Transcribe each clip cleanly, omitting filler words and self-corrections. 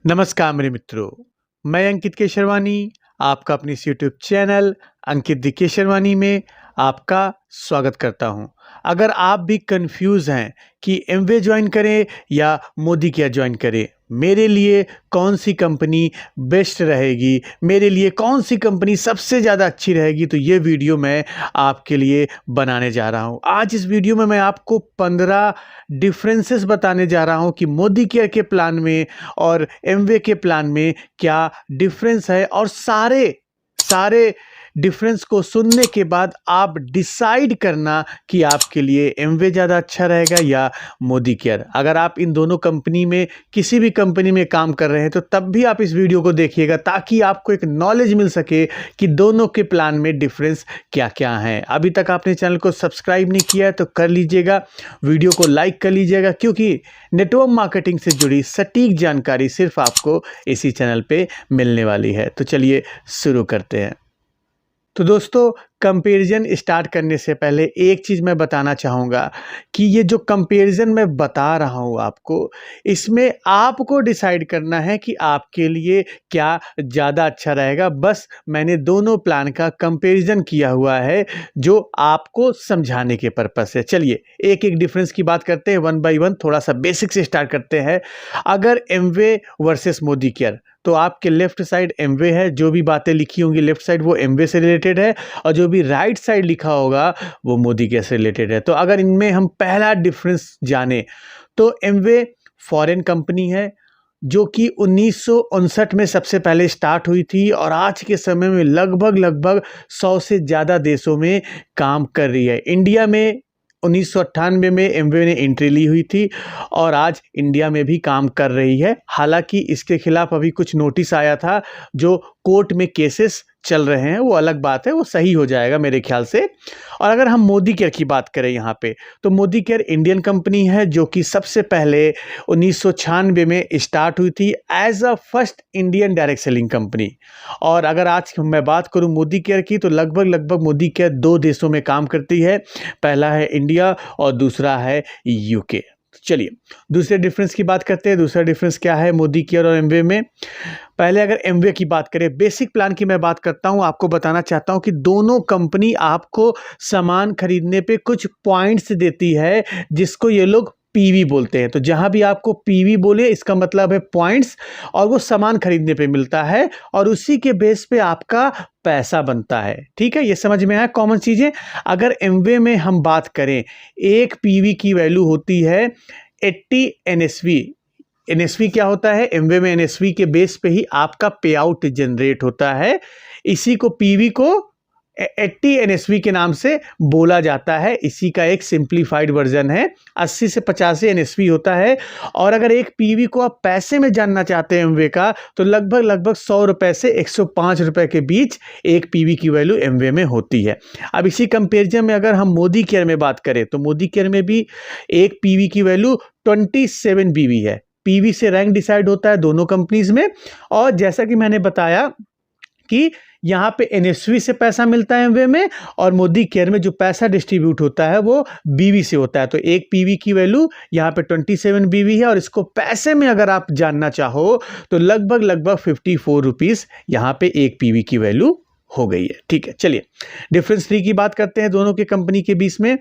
नमस्कार मेरे मित्रों, मैं अंकित केशरवानी आपका अपने इस YouTube channel Ankit the Kesharwani में आपका स्वागत करता हूं। अगर आप भी कंफ्यूज हैं कि एमवे ज्वाइन करें या मोदी केयर ज्वाइन करें, मेरे लिए कौन सी कंपनी बेस्ट रहेगी, मेरे लिए कौन सी कंपनी सबसे ज़्यादा अच्छी रहेगी, तो ये वीडियो मैं आपके लिए बनाने जा रहा हूं। आज इस वीडियो में मैं आपको 15 डिफरेंसेस बताने जा रहा हूं कि मोदी केयर के प्लान में और एमवे के प्लान में क्या डिफरेंस है, और सारे डिफरेंस को सुनने के बाद आप डिसाइड करना कि आपके लिए एमवे ज़्यादा अच्छा रहेगा या मोदी केयर। अगर आप इन दोनों कंपनी में किसी भी कंपनी में काम कर रहे हैं तो तब भी आप इस वीडियो को देखिएगा, ताकि आपको एक नॉलेज मिल सके कि दोनों के प्लान में डिफरेंस क्या क्या है। अभी तक आपने चैनल को सब्सक्राइब नहीं किया है तो कर लीजिएगा, वीडियो को लाइक कर लीजिएगा, क्योंकि नेटवर्क मार्केटिंग से जुड़ी सटीक जानकारी सिर्फ आपको इसी चैनल पे मिलने वाली है। तो चलिए शुरू करते हैं। तो दोस्तों, कंपैरिजन स्टार्ट करने से पहले एक चीज़ मैं बताना चाहूँगा कि ये जो कंपैरिजन मैं बता रहा हूँ आपको, इसमें आपको डिसाइड करना है कि आपके लिए क्या ज़्यादा अच्छा रहेगा। बस मैंने दोनों प्लान का कंपैरिजन किया हुआ है जो आपको समझाने के पर्पस से। चलिए एक एक डिफरेंस की बात करते हैं वन बाय वन। थोड़ा सा बेसिक से स्टार्ट करते हैं। अगर एमवे वर्सेस मोदी केयर, तो आपके लेफ्ट साइड एमवे है, जो भी बातें लिखी होंगी लेफ्ट साइड वो एमवे से रिलेटेड है, और जो भी राइट साइड लिखा होगा वो मोदी केयर से रिलेटेड है। तो अगर इनमें हम पहला डिफरेंस जाने तो एमवे फॉरेन कंपनी है जो कि 1959 में सबसे पहले स्टार्ट हुई थी, और आज के समय में लगभग 100 से ज़्यादा देशों में काम कर रही है। इंडिया में 1998 में एमवे ने एंट्री ली हुई थी और आज इंडिया में भी काम कर रही है। हालांकि इसके खिलाफ अभी कुछ नोटिस आया था, जो कोर्ट में केसेस चल रहे हैं, वो अलग बात है, वो सही हो जाएगा मेरे ख्याल से। और अगर हम मोदी केयर की बात करें यहाँ पे, तो मोदी केयर इंडियन कंपनी है जो कि सबसे पहले 1996 में स्टार्ट हुई थी as a first Indian direct selling company. और अगर आज मैं बात करूँ मोदी केयर की, तो लगभग मोदी केयर 2 देशों में काम करती है। पहला है इंडिया और दूसरा है यूके। चलिए दूसरे डिफरेंस की बात करते हैं। दूसरा डिफरेंस क्या है मोदी केयर और एमवे में? पहले अगर एमवे की बात करें, बेसिक प्लान की मैं बात करता हूं, आपको बताना चाहता हूं कि दोनों कंपनी आपको सामान खरीदने पे कुछ पॉइंट्स देती है, जिसको ये लोग पीवी बोलते हैं। तो जहां भी आपको पीवी बोले, इसका मतलब है पॉइंट्स, और वो सामान खरीदने पे मिलता है, और उसी के बेस पे आपका पैसा बनता है। ठीक है, ये समझ में आया कॉमन चीजें। अगर एमवे में हम बात करें, एक पीवी की वैल्यू होती है 80 एनएसवी। एनएसवी क्या होता है? एमवे में एनएसवी के बेस पे ही आपका पे आउट जनरेट होता है। इसी को पीवी को 80 एनएसवी के नाम से बोला जाता है। इसी का एक सिंप्लीफाइड वर्जन है। 80 से 85 एनएसवी होता है। और अगर एक पीवी को आप पैसे में जानना चाहते हैं एमवे का, तो लगभग 100 रुपए से 105 रुपए के बीच एक पीवी की वैल्यू एमवे में होती है। अब इसी कंपेरिजन में अगर हम मोदी केयर में बात करें, तो मोदी केयर में भी एक पीवी की वैल्यू 27 बीवी है। पीवी से रैंक डिसाइड होता है दोनों कंपनीज में। और जैसा कि मैंने बताया कि यहाँ पे एनएसवी से पैसा मिलता है एमवे में, और मोदी केयर में जो पैसा डिस्ट्रीब्यूट होता है वो बीवी से होता है। तो एक पीवी की वैल्यू यहाँ पे 27 बीवी है, और इसको पैसे में अगर आप जानना चाहो तो लगभग 54 रुपीज़ यहाँ पे एक पीवी की वैल्यू हो गई है। ठीक है, चलिए डिफरेंस 3 की बात करते हैं दोनों के कंपनी के बीच में।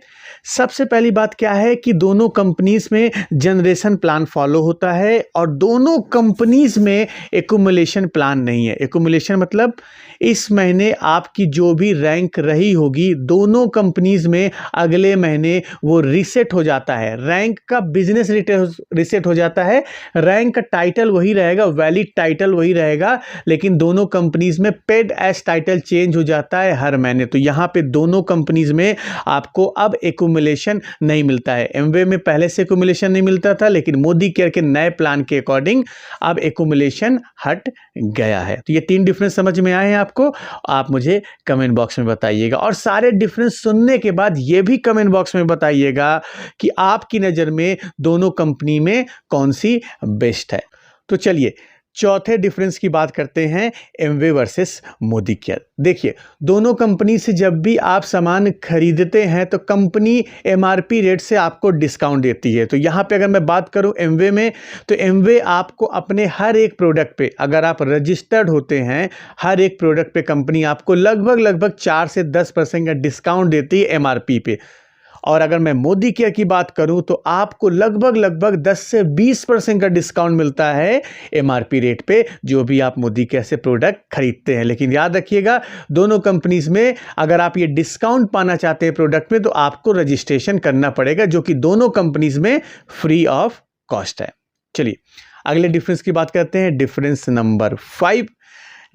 सबसे पहली बात क्या है कि दोनों कंपनीज में जनरेशन प्लान फॉलो होता है, और दोनों कंपनीज में एक्यूमुलेशन प्लान नहीं है। एक्यूमुलेशन मतलब इस महीने आपकी जो भी रैंक रही होगी, दोनों कंपनीज में अगले महीने वो रीसेट हो जाता है। रैंक का बिजनेस रीसेट हो जाता है। रैंक का टाइटल वही रहेगा, वैलिड टाइटल वही रहेगा, लेकिन दोनों कंपनीज में पेड एज टाइटल चेंज हो जाता है हर महीने। तो यहां पे दोनों कंपनीज में आपको अब एक्यूमुलेशन नहीं मिलता है। एमवे में पहले से एक्यूमुलेशन नहीं मिलता था, लेकिन मोदी केयर के नए प्लान के अकॉर्डिंग अब एक्यूमुलेशन हट गया है। तो ये 3 डिफरेंस समझ में आए हैं आपको? आप मुझे कमेंट बॉक्स में बताइएगा, और सारे डिफरेंस सुनने के बाद ये भी कमेंट बॉक्स में बताइएगा कि आपकी नजर में दोनों कंपनी में कौन सी बेस्ट है। तो चलिए चौथे डिफरेंस की बात करते हैं एमवे वर्सेस मोदी केयर। देखिए, दोनों कंपनी से जब भी आप सामान खरीदते हैं तो कंपनी एमआरपी रेट से आपको डिस्काउंट देती है। तो यहाँ पे अगर मैं बात करूँ एमवे में, तो एमवे आपको अपने हर एक प्रोडक्ट पे, अगर आप रजिस्टर्ड होते हैं, हर एक प्रोडक्ट पे कंपनी आपको लगभग 4 से 10% का डिस्काउंट देती है एमआरपी पे। और अगर मैं मोदी केयर की बात करूं तो आपको लगभग 10 से 20% का डिस्काउंट मिलता है एमआरपी रेट पे, जो भी आप मोदी केयर से प्रोडक्ट खरीदते हैं। लेकिन याद रखिएगा, दोनों कंपनीज में अगर आप ये डिस्काउंट पाना चाहते हैं प्रोडक्ट में, तो आपको रजिस्ट्रेशन करना पड़ेगा, जो कि दोनों कंपनीज में फ्री ऑफ कॉस्ट है। चलिए अगले डिफरेंस की बात करते हैं, डिफरेंस नंबर 5।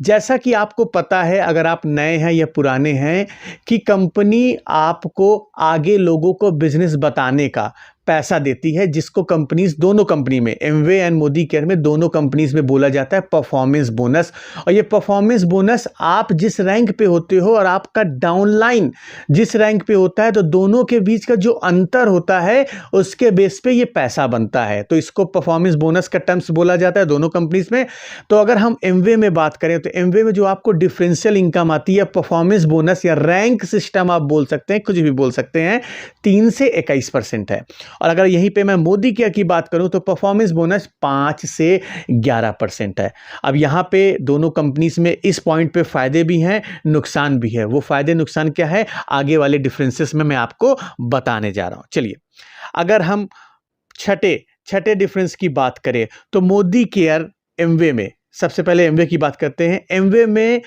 जैसा कि आपको पता है, अगर आप नए हैं या पुराने हैं, कि कंपनी आपको आगे लोगों को बिजनेस बताने का पैसा देती है, जिसको कंपनीज, दोनों कंपनी में, एमवे एंड मोदी केयर में, दोनों कंपनीज में बोला जाता है परफॉर्मेंस बोनस। और ये परफॉर्मेंस बोनस आप जिस रैंक पे होते हो और आपका डाउनलाइन जिस रैंक पे होता है, तो दोनों के बीच का जो अंतर होता है उसके बेस पे ये पैसा बनता है। तो इसको परफॉर्मेंस बोनस का टर्म्स बोला जाता है दोनों कंपनीज में। तो अगर हम एमवे में बात करें तो एमवे में जो आपको डिफरेंशियल इनकम आती है, परफॉर्मेंस बोनस या रैंक सिस्टम आप बोल सकते हैं, कुछ भी बोल सकते हैं, 3 से 21% है। और अगर यहीं पे मैं मोदी केयर की बात करूं तो परफॉर्मेंस बोनस 5 से 11% है। अब यहां पे दोनों कंपनीज में इस पॉइंट पे फायदे भी हैं, नुकसान भी है। वो फायदे नुकसान क्या है, आगे वाले डिफरेंसेस में मैं आपको बताने जा रहा हूं। चलिए अगर हम छठे डिफरेंस की बात करें तो मोदी केयर एमवे में, सबसे पहले एमवे की बात करते हैं। एमवे में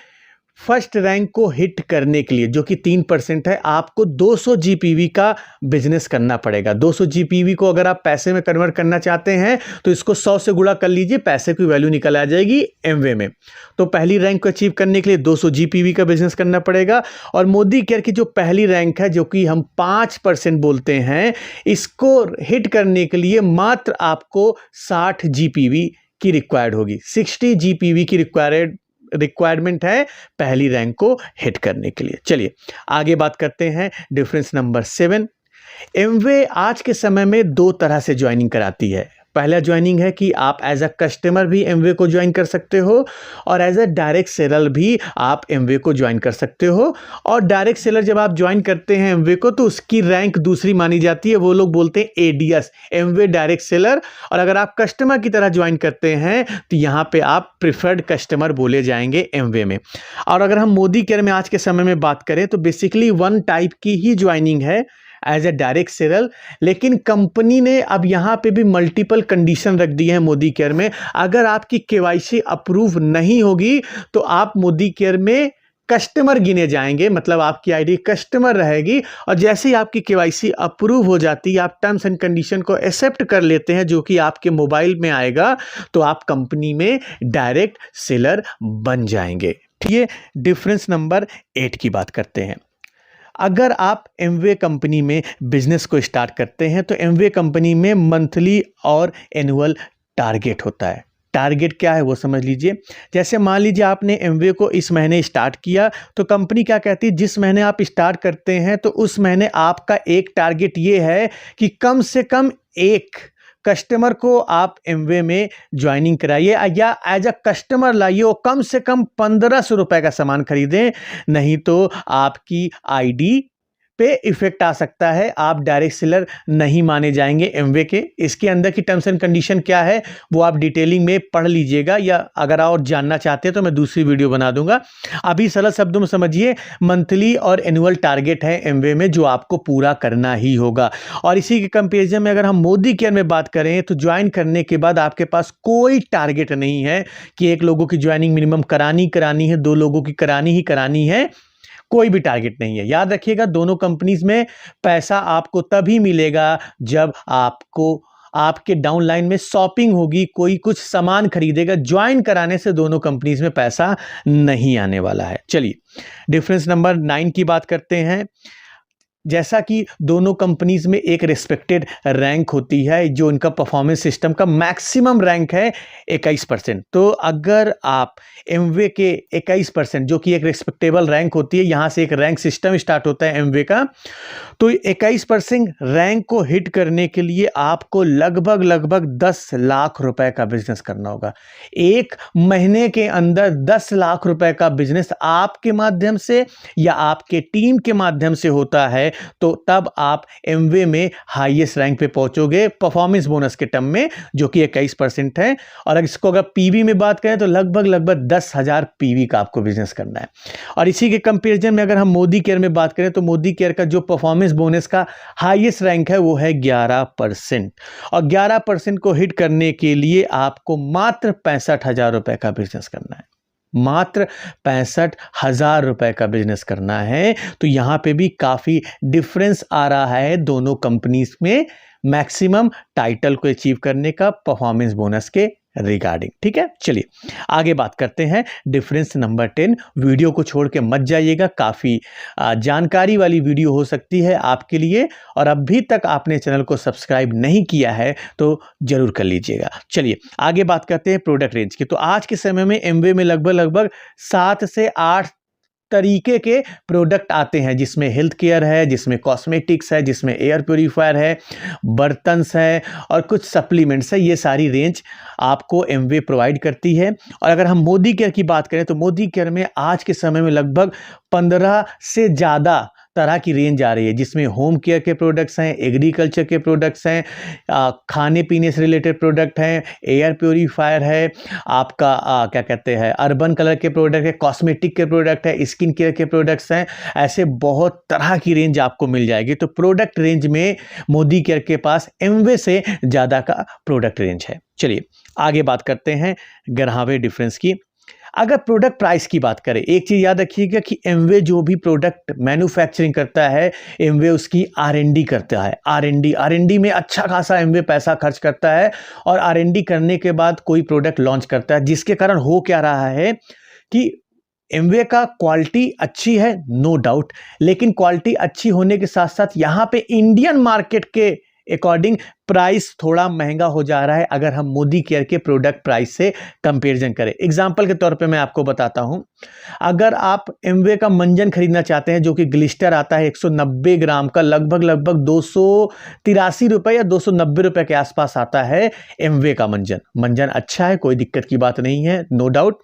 फर्स्ट रैंक को हिट करने के लिए, जो कि 3% है, आपको 200 जीपीवी का बिजनेस करना पड़ेगा। 200 जीपीवी को अगर आप पैसे में कन्वर्ट करना चाहते हैं तो इसको 100 से गुणा कर लीजिए, पैसे की वैल्यू निकल आ जाएगी एमवे में। तो पहली रैंक को अचीव करने के लिए 200 जीपीवी का बिजनेस करना पड़ेगा। और मोदी केयर की जो पहली रैंक है, जो कि हम 5% बोलते हैं, इसको हिट करने के लिए मात्र आपको 60 जीपीवी की रिक्वायर्ड होगी। 60 जीपीवी की रिक्वायरमेंट है पहली रैंक को हिट करने के लिए। चलिए आगे बात करते हैं, डिफरेंस नंबर 7। एमवे आज के समय में 2 तरह से ज्वाइनिंग कराती है। पहला ज्वाइनिंग है कि आप एज अ कस्टमर भी एमवे को ज्वाइन कर सकते हो, और एज अ डायरेक्ट सेलर भी आप एमवे को ज्वाइन कर सकते हो। और डायरेक्ट सेलर जब आप ज्वाइन करते हैं एमवे को, तो उसकी रैंक दूसरी मानी जाती है, वो लोग बोलते हैं एडीएस, एमवे डायरेक्ट सेलर। और अगर आप कस्टमर की तरह ज्वाइन करते हैं तो यहाँ पे आप प्रिफर्ड कस्टमर बोले जाएंगे एमवे में। और अगर हम मोदी केयर में आज के समय में बात करें तो बेसिकली 1 टाइप की ही ज्वाइनिंग है, एज ए डायरेक्ट सेलर। लेकिन कंपनी ने अब यहां पे भी मल्टीपल कंडीशन रख दी है मोदी केयर में। अगर आपकी केवाईसी अप्रूव नहीं होगी तो आप मोदी केयर में कस्टमर गिने जाएंगे, मतलब आपकी आईडी कस्टमर रहेगी। और जैसे ही आपकी केवाईसी अप्रूव हो जाती है, आप टर्म्स एंड कंडीशन को एक्सेप्ट कर लेते हैं, जो कि आपके मोबाइल में आएगा, तो आप कंपनी में डायरेक्ट सेलर बन जाएंगे। ये डिफरेंस नंबर 8 की बात करते हैं। अगर आप एमवे कंपनी में बिजनेस को स्टार्ट करते हैं तो एमवे कंपनी में मंथली और एनुअल टारगेट होता है। टारगेट क्या है वो समझ लीजिए। जैसे मान लीजिए आपने एमवे को इस महीने स्टार्ट किया, तो कंपनी क्या कहती है, जिस महीने आप स्टार्ट करते हैं तो उस महीने आपका एक टारगेट ये है कि कम से कम एक कस्टमर को आप एमवे में ज्वाइनिंग कराइए, या एज अ कस्टमर लाइए, और कम से कम 1500 रुपए का सामान खरीदें, नहीं तो आपकी आईडी पे इफेक्ट आ सकता है, आप डायरेक्ट सेलर नहीं माने जाएंगे एमवे के। इसके अंदर की टर्म्स एंड कंडीशन क्या है वो आप डिटेलिंग में पढ़ लीजिएगा, या अगर और जानना चाहते हैं तो मैं दूसरी वीडियो बना दूंगा। अभी सरल शब्दों में समझिए, मंथली और एनुअल टारगेट है एमवे में, जो आपको पूरा करना ही होगा। और इसी के कंपेरिजन में अगर हम मोदी केयर में बात करें तो ज्वाइन करने के बाद आपके पास कोई टारगेट नहीं है कि 1 लोगों की ज्वाइनिंग मिनिमम करानी है, 2 लोगों की करानी है, कोई भी टारगेट नहीं है। याद रखिएगा, दोनों कंपनीज में पैसा आपको तभी मिलेगा जब आपको आपके डाउनलाइन में शॉपिंग होगी, कोई कुछ सामान खरीदेगा। ज्वाइन कराने से दोनों कंपनीज में पैसा नहीं आने वाला है। चलिए डिफरेंस नंबर 9 की बात करते हैं। जैसा कि दोनों कंपनीज में एक रिस्पेक्टेड रैंक होती है, जो इनका परफॉर्मेंस सिस्टम का मैक्सिमम रैंक है 21%। तो अगर आप एमवे के 21%, जो कि एक रिस्पेक्टेबल रैंक होती है, यहाँ से एक रैंक सिस्टम स्टार्ट होता है एमवे का, तो 21% रैंक को हिट करने के लिए आपको लगभग 10 लाख रुपए का बिजनेस करना होगा। एक महीने के अंदर 10 लाख रुपए का बिजनेस आपके माध्यम से या आपके टीम के माध्यम से होता है, तो तब आप एमवे में हाईएस्ट रैंक पे पहुंचोगे परफॉर्मेंस बोनस के टर्म में, जो कि 21% है। और अगर इसको अगर पीवी में बात करें तो लगभग 10,000 पीवी का आपको बिजनेस करना है। और इसी के कंपैरिजन में अगर हम मोदी केयर में बात करें तो मोदी केयर का जो परफॉर्मेंस बोनस का हाईएस्ट रैंक है वो है 11%। और 11% को हिट करने के लिए आपको मात्र 65,000 रुपए का बिजनेस करना है, मात्र 65,000 रुपए का बिजनेस करना है। तो यहां पे भी काफी डिफरेंस आ रहा है दोनों कंपनीज में मैक्सिमम टाइटल को अचीव करने का परफॉर्मेंस बोनस के रिगार्डिंग। ठीक है, चलिए आगे बात करते हैं डिफरेंस नंबर 10। वीडियो को छोड़ के मत जाइएगा, काफी जानकारी वाली वीडियो हो सकती है आपके लिए। और अभी तक आपने चैनल को सब्सक्राइब नहीं किया है तो जरूर कर लीजिएगा। चलिए आगे बात करते हैं प्रोडक्ट रेंज की। तो आज के समय में एमवे में लगभग 7 से 8 तरीके के प्रोडक्ट आते हैं, जिसमें हेल्थ केयर है, जिसमें कॉस्मेटिक्स है, जिसमें एयर प्योरीफायर है, बर्तन्स है और कुछ सप्लीमेंट्स है। ये सारी रेंज आपको एमवे प्रोवाइड करती है। और अगर हम मोदी केयर की बात करें तो मोदी केयर में आज के समय में लगभग 15 से ज़्यादा तरह की रेंज आ रही है, जिसमें होम केयर के प्रोडक्ट्स हैं, एग्रीकल्चर के प्रोडक्ट्स हैं, खाने पीने से रिलेटेड प्रोडक्ट हैं, एयर प्योरीफायर है, आपका क्या कहते हैं अर्बन कलर के प्रोडक्ट है, कॉस्मेटिक के प्रोडक्ट है, स्किन केयर के प्रोडक्ट्स हैं। ऐसे बहुत तरह की रेंज आपको मिल जाएगी। तो प्रोडक्ट रेंज में मोदी केयर के पास एमवे से ज़्यादा का प्रोडक्ट रेंज है। चलिए आगे बात करते हैं ग्राहवे डिफरेंस की। अगर प्रोडक्ट प्राइस की बात करें, एक चीज याद रखिएगा कि एमवे जो भी प्रोडक्ट मैन्युफैक्चरिंग करता है, एमवे उसकी आर&डी करता है। आर&डी में अच्छा खासा एमवे पैसा खर्च करता है और आर&डी करने के बाद कोई प्रोडक्ट लॉन्च करता है, जिसके कारण हो क्या रहा है कि एमवे का क्वालिटी अच्छी है, नो डाउट, लेकिन क्वालिटी अच्छी होने के साथ साथ यहाँ पे इंडियन मार्केट के अकॉर्डिंग प्राइस थोड़ा महंगा हो जा रहा है अगर हम मोदी केयर के प्रोडक्ट प्राइस से कंपैरिजन करें। एग्जांपल के तौर पे मैं आपको बताता हूं, अगर आप एमवे का मंजन खरीदना चाहते हैं, जो कि ग्लिस्टर आता है 190 ग्राम का, लगभग 283 रुपए या 290 रुपए के आसपास आता है एमवे का मंजन अच्छा है, कोई दिक्कत की बात नहीं है, नो डाउट।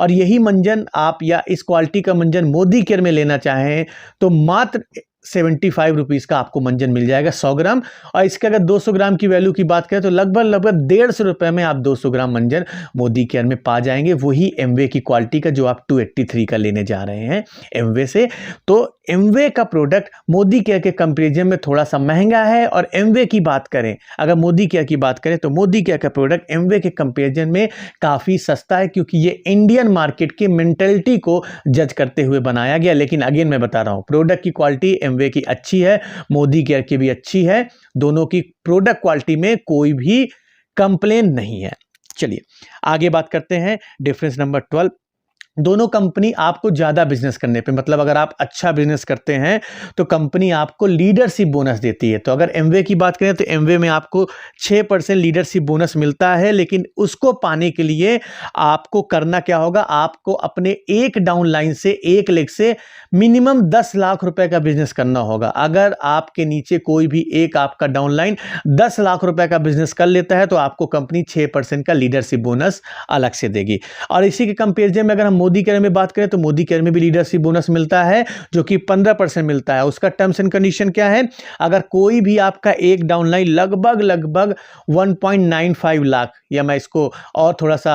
और यही मंजन आप या इस क्वालिटी का मंजन मोदी केयर में लेना चाहें तो मात्र 75 रुपीज़ का आपको मंजन मिल जाएगा 100 ग्राम। और इसके अगर 200 ग्राम की वैल्यू की बात करें तो लगभग 150 रुपए में आप 200 ग्राम मंजन मोदी केयर में पा जाएंगे, वही एमवे की क्वालिटी का जो आप 283 का लेने जा रहे हैं एमवे से। तो एमवे का प्रोडक्ट मोदी केयर के कंपेरिजन में थोड़ा सा महंगा है। और एमवे की बात करें, अगर मोदी केयर की बात करें तो मोदी केयर का प्रोडक्ट एमवे के कंपेरिजन में काफ़ी सस्ता है, क्योंकि ये इंडियन मार्केट की मेंटेलिटी को जज करते हुए बनाया गया। लेकिन अगेन मैं बता रहा हूँ, प्रोडक्ट की क्वालिटी एमवे की अच्छी है, मोदी केयर की भी अच्छी है, दोनों की प्रोडक्ट क्वालिटी में कोई भी कंप्लेन नहीं है। चलिए आगे बात करते हैं डिफरेंस नंबर 12। दोनों कंपनी आपको ज़्यादा बिजनेस करने पे, मतलब अगर आप अच्छा बिजनेस करते हैं तो कंपनी आपको लीडरशिप बोनस देती है। तो अगर एमवे की बात करें तो एमवे में आपको 6% लीडरशिप बोनस मिलता है, लेकिन उसको पाने के लिए आपको करना क्या होगा, आपको अपने एक डाउन लाइन से, एक लेग से मिनिमम 10 लाख रुपए का बिजनेस करना होगा। अगर आपके नीचे कोई भी एक आपका डाउन लाइन 10 लाख रुपए का बिजनेस कर लेता है तो आपको कंपनी 6% का लीडरशिप बोनस अलग से देगी। और इसी के कंपेरिजन में अगर हम मोदी केयर में बात करें तो मोदी केयर में भी लीडरशिप बोनस मिलता है, जो कि 15% मिलता है। उसका टर्म्स एंड कंडीशन क्या है, अगर कोई भी आपका एक डाउनलाइन लगभग 1.95 लाख, या मैं इसको और थोड़ा सा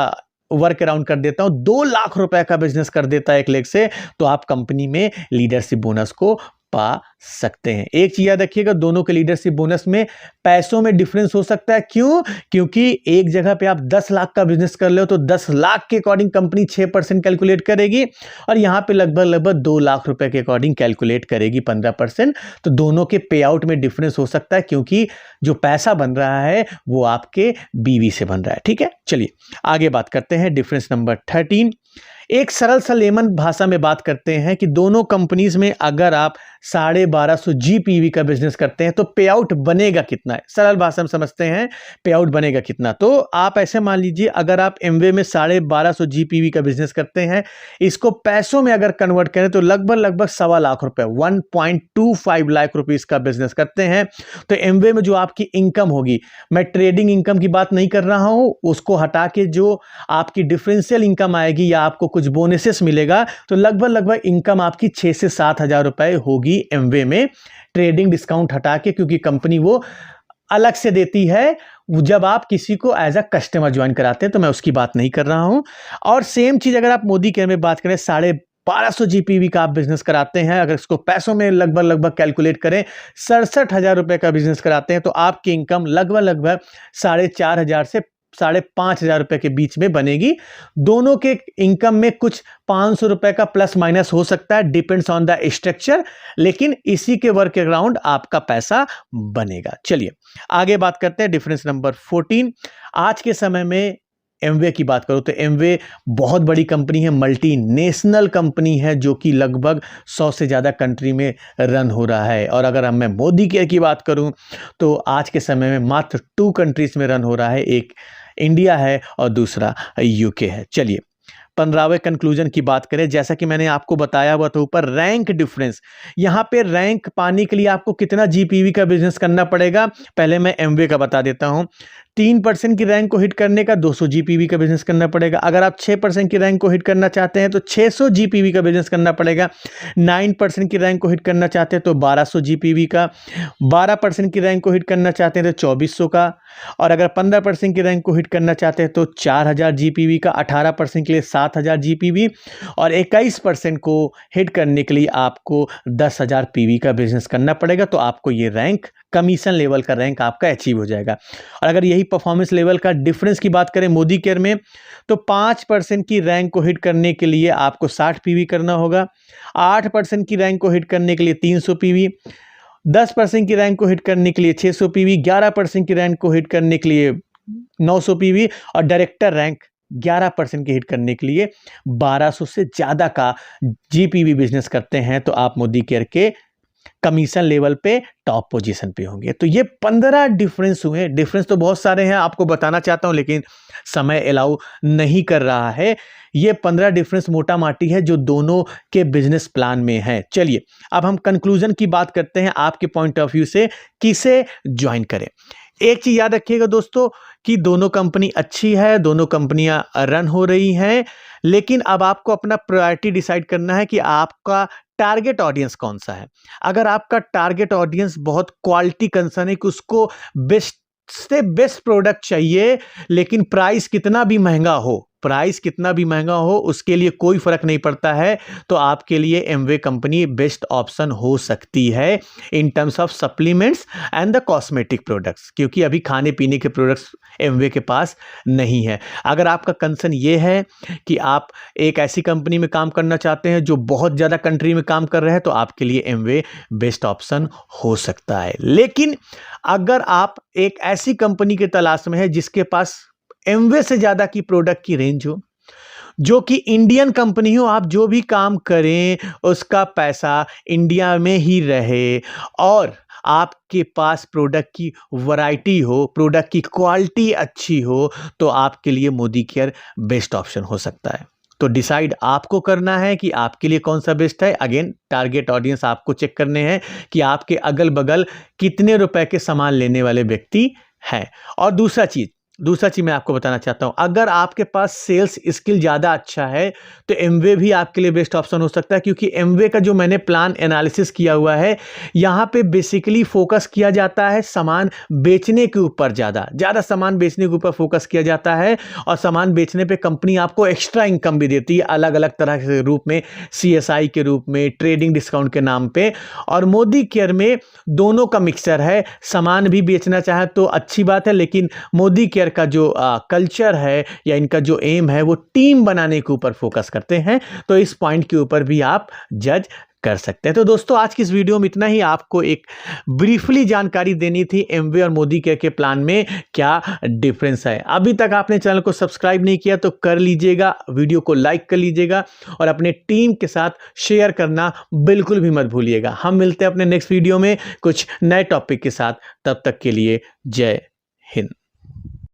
वर्क अराउंड कर देता हूं, 2 लाख रुपए का बिजनेस कर देता है एक लेग से, तो आप कंपनी में लीडरशिप बोनस को पा सकते हैं। एक चीज याद रखिएगा, दोनों के लीडरशिप बोनस में पैसों में डिफरेंस हो सकता है। क्यों? क्योंकि एक जगह पे आप 10 लाख का बिजनेस कर ले हो तो 10 लाख के अकॉर्डिंग कंपनी 6% कैलकुलेट करेगी, और यहां पे लगभग 2 लाख रुपए के अकॉर्डिंग कैलकुलेट करेगी 15%। तो दोनों के पे आउट में डिफरेंस हो सकता है, क्योंकि जो पैसा बन रहा है वो आपके बीवी से बन रहा है। ठीक है, चलिए आगे बात करते हैं डिफरेंस नंबर 13। एक सरल सा लेमन भाषा में बात करते हैं कि दोनों कंपनीज में अगर आप 1250 जीपीवी का बिजनेस करते हैं तो पे आउट बनेगा कितना है, सरल भाषा में समझते हैं पे आउट बनेगा कितना। तो आप ऐसे मान लीजिए अगर आप एमवे में 1250 जीपीवी का बिजनेस करते हैं, इसको पैसों में अगर कन्वर्ट करें तो लगभग 1.25 लाख रुपए, 1.25 लाख रुपीस का बिजनेस करते हैं। तो एमवे में जो आपकी इनकम होगी, मैं ट्रेडिंग इनकम की बात नहीं कर रहा हूं, उसको हटा के जो आपकी डिफरेंशियल इनकम आएगी या आपको कुछ बोनसेस मिलेगा, तो लगभग इनकम आपकी 6 से 7 हजार रुपए होगी एमवे में, ट्रेडिंग डिस्काउंट हटा के, क्योंकि कंपनी वो अलग से देती है जब आप किसी को एज अ कस्टमर ज्वाइन कराते हैं, तो मैं उसकी बात नहीं कर रहा हूं। और सेम चीज अगर आप मोदी केयर में बात करें, 1250 जीपीवी का आप बिजनेस कराते हैं, अगर इसको पैसों में लगभग कैलकुलेट करें, 67,000 रुपए का बिजनेस कराते हैं, तो आपकी इनकम लगभग 4,500 से 5,500 रुपए के बीच में बनेगी। दोनों के इनकम में कुछ 500 रुपए का प्लस माइनस हो सकता है, डिपेंड्स ऑन द स्ट्रक्चर, लेकिन इसी के वर्क अराउंड आपका पैसा बनेगा। चलिए आगे बात करते हैं। डिफरेंस नंबर 14, आज के समय में एमवे की बात करो तो एमवे बहुत बड़ी कंपनी है, मल्टीनेशनल कंपनी है, जो कि लगभग 100 से ज़्यादा कंट्री में रन हो रहा है। और अगर मैं मोदी केयर की बात करूं तो आज के समय में मात्र 2 कंट्रीज में रन हो रहा है, एक इंडिया है और दूसरा यूके है। चलिए 15वें कंक्लूजन की बात करें। जैसा कि मैंने आपको बताया हुआ था ऊपर, रैंक डिफरेंस, यहां पे रैंक पाने के लिए आपको कितना जीपीवी का बिजनेस करना पड़ेगा, पहले मैं एमवे का बता देता हूं। 3% की रैंक को हिट करने का 200 जीपीवी का बिजनेस करना पड़ेगा। अगर आप 6% की रैंक को हिट करना चाहते हैं तो 600 जीपीवी का बिजनेस करना पड़ेगा। 9% की रैंक को हिट करना चाहते हैं तो 1200 जीपीवी का। 12% की रैंक को हिट करना चाहते हैं तो 2400 का। और अगर 15% की रैंक को हिट करना चाहते हैं तो 4000 जीपीवी का। 18% के लिए 7000 जीपीवी और 21% को हिट करने के लिए आपको 10,000 पीवी का बिजनेस करना पड़ेगा। तो आपको ये रैंक, कमीशन लेवल का रैंक आपका अचीव हो जाएगा। और अगर यही परफॉर्मेंस लेवल का डिफरेंस की बात करें मोदी केयर में, तो 5% की रैंक को हिट करने के लिए आपको 60 पीवी करना होगा। 8% की रैंक को हिट करने के लिए 300 पीवी। 10% की रैंक को हिट करने के लिए 600 पीवी। 11% की रैंक को हिट करने के लिए 900 पीवी। और डायरेक्टर रैंक 11% की हिट करने के लिए 1200 से ज़्यादा का जीपीवी बिजनेस करते हैं तो आप मोदी केयर के कमीशन लेवल पे टॉप पोजीशन पे होंगे। तो ये 15 डिफरेंस हुए। डिफरेंस तो बहुत सारे हैं, आपको बताना चाहता हूं लेकिन समय अलाउ नहीं कर रहा है। ये 15 डिफरेंस मोटा माटी है जो दोनों के बिजनेस प्लान में है। चलिए अब हम कंक्लूजन की बात करते हैं, आपके पॉइंट ऑफ व्यू से किसे ज्वाइन करें। एक चीज याद रखिएगा दोस्तों कि दोनों कंपनी अच्छी है, दोनों कंपनियां रन हो रही हैं, लेकिन अब आपको अपना प्रायोरिटी डिसाइड करना है कि आपका टारगेट ऑडियंस कौन सा है। अगर आपका टारगेट ऑडियंस बहुत क्वालिटी कंसर्न है कि उसको बेस्ट से बेस्ट प्रोडक्ट चाहिए, लेकिन प्राइस कितना भी महंगा हो, उसके लिए कोई फर्क नहीं पड़ता है, तो आपके लिए एमवे कंपनी बेस्ट ऑप्शन हो सकती है in terms of supplements and the cosmetic products, क्योंकि अभी खाने पीने के प्रोडक्ट्स एमवे के पास नहीं है। अगर आपका कंसर्न ये है कि आप एक ऐसी कंपनी में काम करना चाहते हैं जो बहुत ज़्यादा कंट्री में काम कर रहे हैं, तो आपके लिए एमवे बेस्ट ऑप्शन हो सकता है। लेकिन अगर आप एक ऐसी कंपनी की तलाश में है जिसके पास एमवे से ज़्यादा की प्रोडक्ट की रेंज हो, जो कि इंडियन कंपनी हो, आप जो भी काम करें उसका पैसा इंडिया में ही रहे और आपके पास प्रोडक्ट की वैरायटी हो, प्रोडक्ट की क्वालिटी अच्छी हो, तो आपके लिए मोदी केयर बेस्ट ऑप्शन हो सकता है। तो डिसाइड आपको करना है कि आपके लिए कौन सा बेस्ट है। अगेन टारगेट ऑडियंस आपको चेक करने हैं कि आपके अगल बगल कितने रुपए के सामान लेने वाले व्यक्ति हैं। और दूसरा चीज मैं आपको बताना चाहता हूं, अगर आपके पास सेल्स स्किल ज़्यादा अच्छा है तो एमवे भी आपके लिए बेस्ट ऑप्शन हो सकता है, क्योंकि एमवे का जो मैंने प्लान एनालिसिस किया हुआ है, यहाँ पे बेसिकली फोकस किया जाता है सामान बेचने के ऊपर, ज़्यादा सामान बेचने के ऊपर फोकस किया जाता है। और सामान बेचने पे कंपनी आपको एक्स्ट्रा इनकम भी देती है अलग अलग तरह के रूप में, CSI के रूप में, ट्रेडिंग डिस्काउंट के नाम पे। और मोदी केयर में दोनों का मिक्सचर है, सामान भी बेचना चाहे तो अच्छी बात है, लेकिन मोदी केयर का जो कल्चर है या इनका जो एम है वो टीम बनाने के ऊपर फोकस करते हैं। तो इस पॉइंट के ऊपर भी आप जज कर सकते हैं। तो दोस्तों आज की इस वीडियो में इतना ही। आपको एक ब्रीफली जानकारी देनी थी एमवे और मोदी केयर के प्लान में क्या डिफरेंस है। अभी तक आपने चैनल को सब्सक्राइब नहीं किया तो कर लीजिएगा, वीडियो को लाइक कर लीजिएगा और अपने टीम के साथ शेयर करना बिल्कुल भी मत भूलिएगा। हम मिलते हैं अपने नेक्स्ट वीडियो में कुछ नए टॉपिक के साथ। तब तक के लिए जय हिंद।